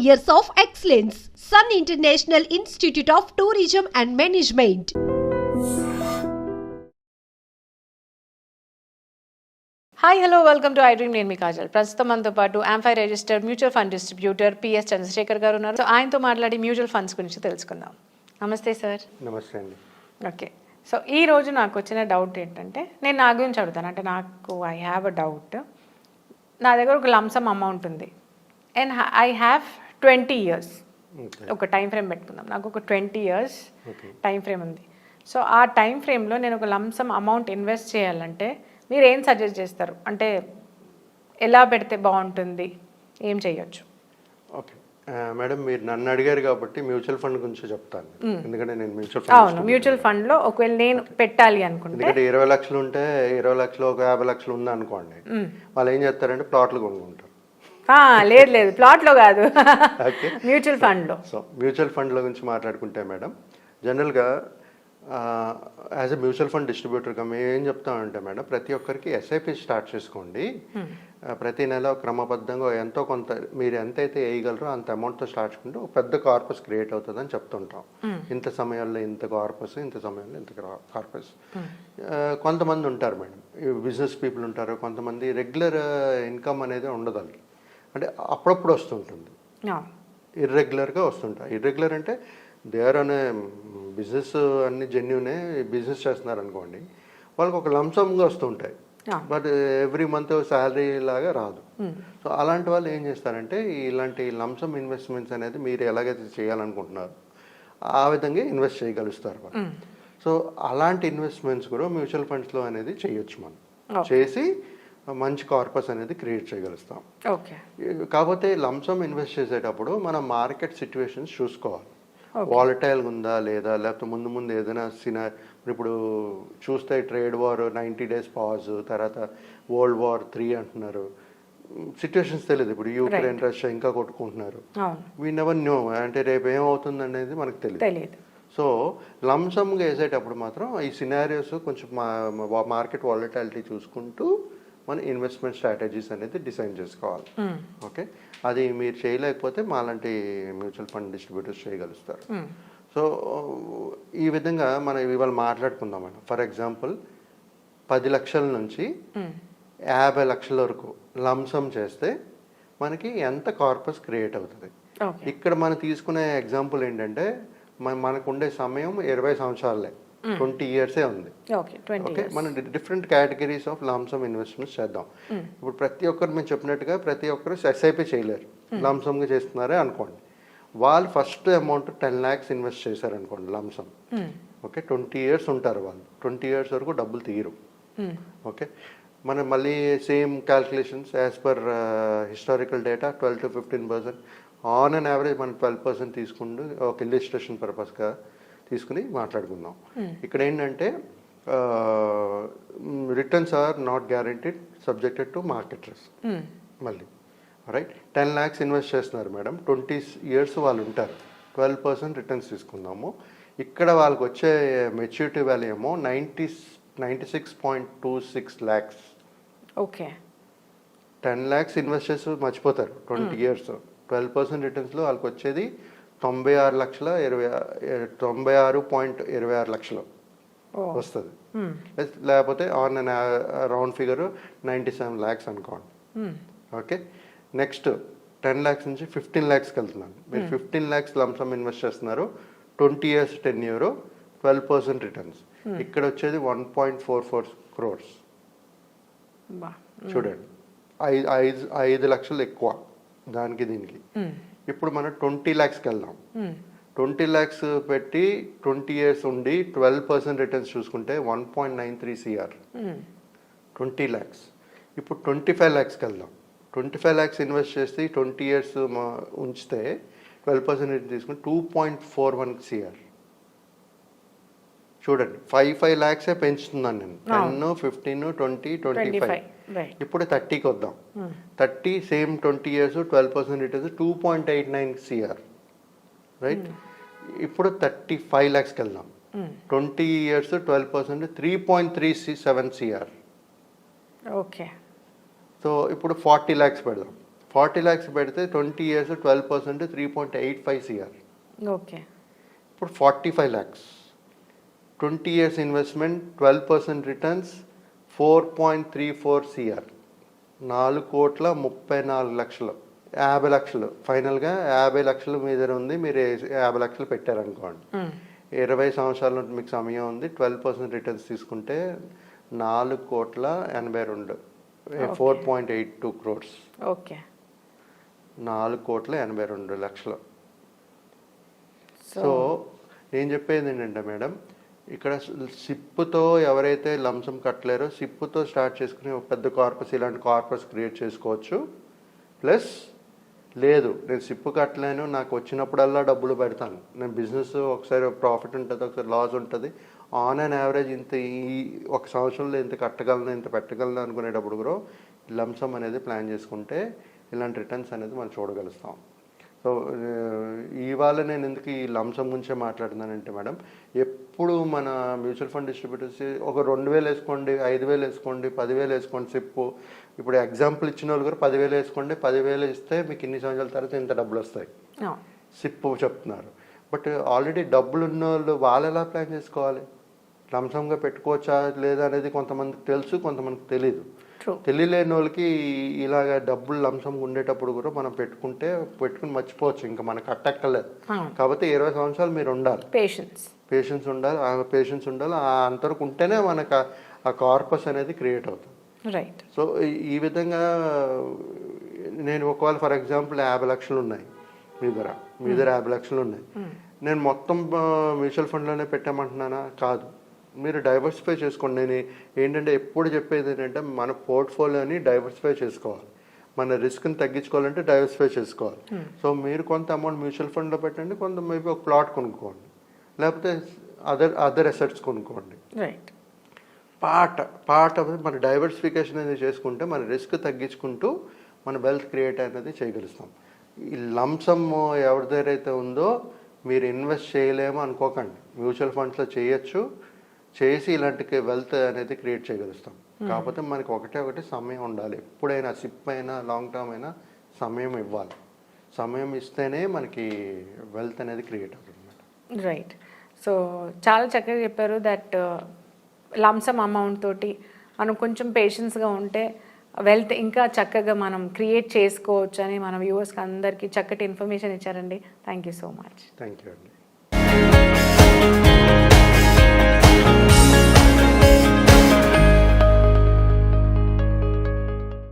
years of excellence. Sun International Institute of Tourism and Management. Hi hello welcome to iDream. నేను మీ కాజల్. ప్రస్తుతం మనతో పాటు AMFI registered mutual fund distributor PS Chandrasekhar garu ఉన్నారు. So ఆయనతో మాట్లాడి మ్యూచువల్ ఫండ్స్ గురించి తెలుసుకుందాం. నమస్తే సార్. నమస్తే అండి. ఓకే, సో ఈ రోజు నాకు వచ్చిన డౌట్ ఏంటంటే, నేను నా గురించి అడుగుతాను. అంటే నాకు ఐ హ్యావ్ అ డౌట్. నా దగ్గర ఒక లంసమ్ అమౌంట్ ఉంది అండ్ ఐ హ్యావ్ 20 years. ఒక టైం ఫ్రేమ్ పెట్టుకుందాం. నాకు ఒక 20 years టైం ఫ్రేమ్ ఉంది. సో ఆ టైం ఫ్రేమ్లో నేను ఒక లంసమ్ అమౌంట్ ఇన్వెస్ట్ చేయాలంటే మీరు ఏం సజెస్ట్ చేస్తారు? అంటే ఎలా పెడితే బాగుంటుంది, ఏం చేయొచ్చు? ఓకే మేడం, మీరు నన్ను అడిగారు కాబట్టి మ్యూచువల్ ఫండ్ గురించి చెప్తాను. ఎందుకంటే నేను మ్యూచువల్ ఫండ్లో ఒకవేళ నేను పెట్టాలి అనుకుంటే, ఎందుకంటే 20 లక్షలు ఉంటే 20 లక్షలు ఒక 50 లక్షలు ఉంది అనుకోండి, వాళ్ళు ఏం చేస్తారంటే ప్లాట్లు కొనుక్కుంటారు. లేదు ప్లాట్లో కాదు, మ్యూచువల్ ఫండ్లో. సో మ్యూచువల్ ఫండ్ల గురించి మాట్లాడుకుంటే మేడం, జనరల్గా యాజ్ ఎ మ్యూచువల్ ఫండ్ డిస్ట్రిబ్యూటర్గా మేము ఏం చెప్తామంటే మేడం, ప్రతి ఒక్కరికి ఎస్ఐపి స్టార్ట్ చేసుకోండి. ప్రతి నెల క్రమబద్ధంగా ఎంతో కొంత మీరు ఎంతైతే వేయగలరో అంత అమౌంట్తో స్టార్ట్ చేసుకుంటే ఒక పెద్ద కార్పస్ క్రియేట్ అవుతుందని చెప్తుంటాం. ఇంత సమయంలో ఇంత కార్పస్, ఇంత సమయంలో ఇంత కార్పస్. కొంతమంది ఉంటారు మేడం, బిజినెస్ పీపుల్ ఉంటారు, కొంతమంది రెగ్యులర్ ఇన్కమ్ అనేది ఉండదు వాళ్ళకి. అంటే అప్పుడప్పుడు వస్తుంటుంది, ఇర్రెగ్యులర్గా వస్తుంటాయి. ఇర్రెగ్యులర్ అంటే దే ఆర్ అనే బిజినెస్ అన్ని జెన్యునే బిజినెస్ చేస్తున్నారు అనుకోండి, వాళ్ళకి ఒక లంసంగా వస్తుంటాయి, బట్ ఎవ్రీ మంత్ శాలరీ లాగా రాదు. సో అలాంటి వాళ్ళు ఏం చేస్తారంటే, ఇలాంటి లంసమ్ ఇన్వెస్ట్మెంట్స్ అనేది మీరు ఎలాగైతే చేయాలనుకుంటున్నారో ఆ విధంగా ఇన్వెస్ట్ చేయగలుగుతారు వాళ్ళు. సో అలాంటి ఇన్వెస్ట్మెంట్స్ కూడా మ్యూచువల్ ఫండ్స్లో అనేది చేయొచ్చు. మనం చేసి మంచి కార్పస్ అనేది క్రియేట్ చేయగలుగుతాం. కాకపోతే లంసమ్ ఇన్వెస్ట్ చేసేటప్పుడు మనం మార్కెట్ సిచ్యువేషన్స్ చూసుకోవాలి. వాలటైల్గా ఉందా లేదా, లేకపోతే ముందు ఏదైనా ఇప్పుడు చూస్తే ట్రేడ్ వార్ 90 days పాజ్, తర్వాత వరల్డ్ వార్ 3 అంటున్నారు. సిచ్యువేషన్స్ తెలియదు. ఇప్పుడు యూక్రెయిన్ రష్యా ఇంకా కొట్టుకుంటున్నారు. వీ నెవర్ న్యూ, అంటే రేపు ఏమవుతుంది అనేది మనకు తెలియదు. సో లంసమ్గా వేసేటప్పుడు మాత్రం ఈ సినారియోస్ కొంచెం మార్కెట్ వాలటాలిటీ చూసుకుంటూ మన ఇన్వెస్ట్మెంట్ స్ట్రాటజీస్ అనేది డిజైన్ చేసుకోవాలి. ఓకే, అది మీరు చేయలేకపోతే మాలాంటి మ్యూచువల్ ఫండ్ డిస్ట్రిబ్యూటర్స్ చేయగలుగుతారు. సో ఈ విధంగా మనం ఇవాళ మాట్లాడుకుందాం మనం. ఫర్ ఎగ్జాంపుల్ 10 లక్షల నుంచి 50 లక్షల వరకు లంసమ్ చేస్తే మనకి ఎంత కార్పస్ క్రియేట్ అవుతుంది. ఇక్కడ మనం తీసుకునే ఎగ్జాంపుల్ ఏంటంటే, మనకు ఉండే సమయం 20 సంవత్సరాలే, 20 years ఉంది. ఓకే, మనం different categories of lump sum investments చేద్దాం. ఇప్పుడు ప్రతి ఒక్కరు మేము చెప్పినట్టుగా ప్రతి ఒక్కరు ఎస్ఐపి చేయలేరు, లంసమ్గా చేస్తున్నారే అనుకోండి. వాళ్ళు ఫస్ట్ అమౌంట్ 10 lakhs ఇన్వెస్ట్ చేశారు అనుకోండి లంసమ్. ఓకే, 20 years ఉంటారు వాళ్ళు, 20 years వరకు డబ్బులు తీయరు. ఓకే, మనం మళ్ళీ same calculations as per historical data 12 to 15% on an average మనం 12% తీసుకుంటూ ఒక ఇల్లిస్ట్రేషన్ పర్పస్గా తీసుకుని మాట్లాడుకుందాం. ఇక్కడ ఏంటంటే returns are not guaranteed, subjected to market risk. మళ్ళీ రైట్, 10 lakhs ఇన్వెస్ట్ చేస్తున్నారు మేడం, 20 years వాళ్ళు ఉంటారు, 12% రిటర్న్స్ తీసుకుందాము. ఇక్కడ వాళ్ళకి వచ్చే మెచ్యూరిటీ వాల్యూ ఏమో 96.26 lakhs. ఓకే, 10 lakhs ఇన్వెస్ట్ చేసి మర్చిపోతారు 20 years. 12% రిటర్న్స్లో వాళ్ళకి వచ్చేది 96.26 లక్షలు వస్తుంది. లేకపోతే on an round figure 97 lakhs అనుకోండి. ఓకే, నెక్స్ట్ 10 lakhs నుంచి 15 lakhsకి వెళ్తున్నాను. మీరు 15 lakhs లంసమ్ ఇన్వెస్ట్ చేస్తున్నారు, 20 years 10 year, 12% రిటర్న్స్. ఇక్కడ వచ్చేది 1.44 crores. చూడండి, 5 లక్షలు ఎక్కువ దానికి దీనికి. ఇప్పుడు మనం 20 lakhsకి వెళ్దాం. 20 lakhs పెట్టి 20 years ఉండి 12% రిటర్న్స్ చూసుకుంటే 1.93 crore. 20 lakhs. ఇప్పుడు 25 lakhsకి వెళ్దాం. 25 lakhs ఇన్వెస్ట్ చేసి 20 years ఉంచితే 12% రిటర్న్ తీసుకుంటే 2.41 crore. చూడండి, 5 lakhs పెంచుతున్నాను నేను. 10, 15, 20, 25. ఇప్పుడు 30కి వద్దాం. 30 same 20 years 12% returns 2.89 crore. Right, ఇప్పుడు 35 lakhsకి వెళ్దాం. 20 years 12% 3.37 crore. ఓకే, సో ఇప్పుడు 40 lakhs పెడదాం. 40 lakhs పెడితే 20 years 12% 3.85 CR. ఓకే. ఇప్పుడు 45 lakhs 20 years investment 12% returns 4.34 CR. 4,34,00,000 50 లక్షలు ఫైనల్గా 50 లక్షలు మీ దగ్గర ఉంది, మీరు 50 లక్షలు పెట్టారనుకోండి, 20 సంవత్సరాలు మీకు సమయం ఉంది, 12% రిటర్న్స్ తీసుకుంటే 4,82,00,000 4.82 crores. ఓకే. 4,82,00,000. సో నేను చెప్పేది ఏంటంటే మేడం, ఇక్కడ సిప్పుతో ఎవరైతే లంసం కట్టలేరో సిప్పుతో స్టార్ట్ చేసుకుని ఒక పెద్ద కార్పస్ ఇలాంటి కార్పస్ క్రియేట్ చేసుకోవచ్చు. ప్లస్ లేదు నేను సిప్పు కట్టలేను, నాకు వచ్చినప్పుడల్లా డబ్బులు పెడతాను, నేను బిజినెస్ ఒకసారి ప్రాఫిట్ ఉంటుంది ఒకసారి లాస్ ఉంటుంది, ఆన్ అండ్ యావరేజ్ ఇంత ఈ ఒక సంవత్సరంలో ఇంత కట్టగలను ఇంత పెట్టగలను అనుకునేటప్పుడు కూడా లంసం అనేది ప్లాన్ చేసుకుంటే ఇలాంటి రిటర్న్స్ అనేది మనం చూడగలుగుతాం. సో ఇవాళ నేను ఎందుకు ఈ లంసం గురించే మాట్లాడుతున్నానంటే మేడం, ఎప్పుడు మన మ్యూచువల్ ఫండ్ డిస్ట్రిబ్యూటర్స్ ఒక 2,000 వేసుకోండి, 5,000 వేసుకోండి, 10,000 వేసుకోండి సిప్పు. ఇప్పుడు ఎగ్జాంపుల్ ఇచ్చిన వాళ్ళు కూడా 10,000 వేసుకోండి, 10,000 ఇస్తే మీకు ఇన్ని సంవత్సరాల తర్వాత ఇంత డబ్బులు వస్తాయి సిప్పు చెప్తున్నారు. బట్ ఆల్రెడీ డబ్బులు ఉన్న వాళ్ళు ఎలా ప్లాన్ చేసుకోవాలి, లంసంగా పెట్టుకోవచ్చా లేదా అనేది కొంతమందికి తెలుసు, కొంతమందికి తెలీదు. తెలియలేని వాళ్ళకి ఇలాగ డబ్బులు లంసం ఉండేటప్పుడు కూడా మనం పెట్టుకుని మర్చిపోవచ్చు, ఇంకా మనకు కట్టక్కర్లేదు. కాబట్టి 20 సంవత్సరాలు మీరు ఉండాలి, పేషెన్స్ ఉండాలి. అంతవరకు ఉంటేనే మనకు ఆ కార్పస్ అనేది క్రియేట్ అవుతుంది. రైట్. సో ఈ విధంగా నేను ఒకవేళ ఫర్ ఎగ్జాంపుల్ 50 లక్షలు ఉన్నాయి మీ దగ్గర 50 లక్షలు ఉన్నాయి, నేను మొత్తం మ్యూచువల్ ఫండ్లోనే పెట్టామంటున్నానా? కాదు, మీరు డైవర్సిఫై చేసుకోండి. నేను ఏంటంటే ఎప్పుడు చెప్పేది ఏంటంటే మన పోర్ట్ఫోలియోని డైవర్సిఫై చేసుకోవాలి, మన రిస్క్ని తగ్గించుకోవాలంటే డైవర్సిఫై చేసుకోవాలి. సో మీరు కొంత అమౌంట్ మ్యూచువల్ ఫండ్లో పెట్టండి, కొంత మేబీ ఒక ప్లాట్ కొనుక్కోండి, లేకపోతే అదర్ అసెట్స్ కొనుక్కోండి. రైట్. పార్ట్ మన డైవర్సిఫికేషన్ అనేది చేసుకుంటే మన రిస్క్ తగ్గించుకుంటూ మన వెల్త్ క్రియేట్ అనేది చేయగలుగుతాం. ఈ లంసమ్ ఎవరి దగ్గర అయితే ఉందో మీరు ఇన్వెస్ట్ చేయలేమో అనుకోకండి, మ్యూచువల్ ఫండ్స్లో చేయొచ్చు, చేసి ఇలాంటి వెల్త్ అనేది క్రియేట్ చేయగలుగుతాం. కాకపోతే మనకి ఒకటే సమయం ఉండాలి, ఎప్పుడైనా సిప్ అయినా లాంగ్ టర్మ్ అయినా సమయం ఇవ్వాలి. సమయం ఇస్తేనే మనకి వెల్త్ అనేది క్రియేట్ అవుతుంది. రైట్. సో చాలా చక్కగా చెప్పారు దట్ లంసమ్ అమౌంట్ తోటి మనం కొంచెం పేషెన్స్గా ఉంటే వెల్త్ ఇంకా చక్కగా మనం క్రియేట్ చేసుకోవచ్చు అని మన వ్యూవర్స్కి అందరికీ చక్కటి ఇన్ఫర్మేషన్ ఇచ్చారండి. Thank you so much. Thank you అండి.